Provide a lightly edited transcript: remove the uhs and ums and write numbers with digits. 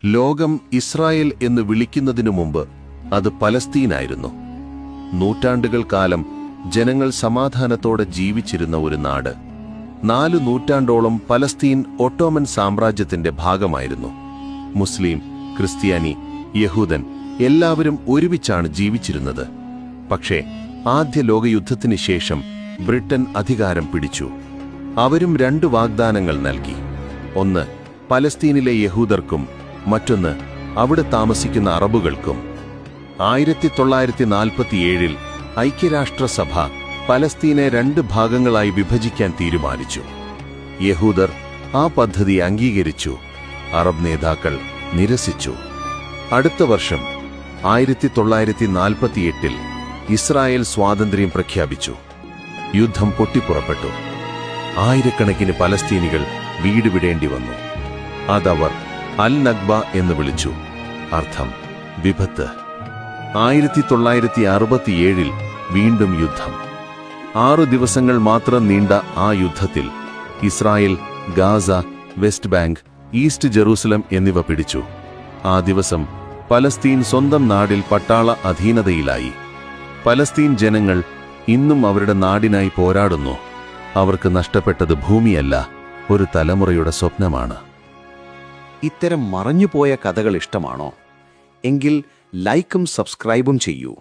ലോകം ഇസ്രായേൽ എന്ന് വിളിക്കുന്നതിനു മുമ്പ് അത് പലസ്തീനായിരുന്നു. നൂറ്റാണ്ടുകൾ കാലം ജനങ്ങൾ സമാധാനത്തോടെ ജീവിച്ചിരുന്ന ഒരു നാട്. 4 നൂറ്റാണ്ടോളം പലസ്തീൻ ഒട്ടോമൻ സാമ്രാജ്യത്തിന്റെ ഭാഗമായിരുന്നു. മുസ്ലിം, ക്രിസ്ത്യാനി, യഹൂദൻ എല്ലാവരും ഒരുമിച്ചാണ് ജീവിച്ചിരുന്നത്. പക്ഷേ ആദ്യ ലോകയുദ്ധത്തിന് ശേഷം ബ്രിട്ടൻ അധികാരം പിടിച്ചു. അവരും 2 വാഗ്ദാനങ്ങൾ നൽകി. ഒന്ന് പലസ്തീനിലെ യഹൂദർക്കും, മറ്റൊന്ന് അവിടെ താമസിക്കുന്ന അറബുകൾക്കും. 1947 ഐക്യരാഷ്ട്രസഭ പലസ്തീനെ 2 ഭാഗങ്ങളായി വിഭജിക്കാൻ തീരുമാനിച്ചു. യഹൂദർ ആ പദ്ധതി അംഗീകരിച്ചു, അറബ് നേതാക്കൾ നിരസിച്ചു. അടുത്ത വർഷം 1948 ഇസ്രായേൽ സ്വാതന്ത്ര്യം പ്രഖ്യാപിച്ചു. യുദ്ധം പൊട്ടിപ്പുറപ്പെട്ടു. ആയിരക്കണക്കിന് പലസ്തീനികൾ വീട് വിടേണ്ടി വന്നു. അതവർ അൽ നഗ്ബ എന്ന് വിളിച്ചു, അർത്ഥം വിപത്ത്. 1967 വീണ്ടും യുദ്ധം. 6 ദിവസങ്ങൾ മാത്രം നീണ്ട ആ യുദ്ധത്തിൽ Israel Gaza, west bank, east Jerusalem എന്നിവ പിടിച്ചു. ആ ദിവസം പലസ്തീൻ സ്വന്തം നാടിൽ പട്ടാള അധീനതയിലായി. പലസ്തീൻ ജനങ്ങൾ ഇന്നും അവരുടെ നാടിനായി പോരാടുന്നു. അവർക്ക് നഷ്ടപ്പെട്ടത് ഭൂമിയല്ല, ഒരു തലമുറയുടെ സ്വപ്നമാണ്. ഇത്തരം മറഞ്ഞുപോയ കഥകൾ ഇഷ്ടമാണോ? എങ്കിൽ ലൈക്കും സബ്സ്ക്രൈബും ചെയ്യൂ.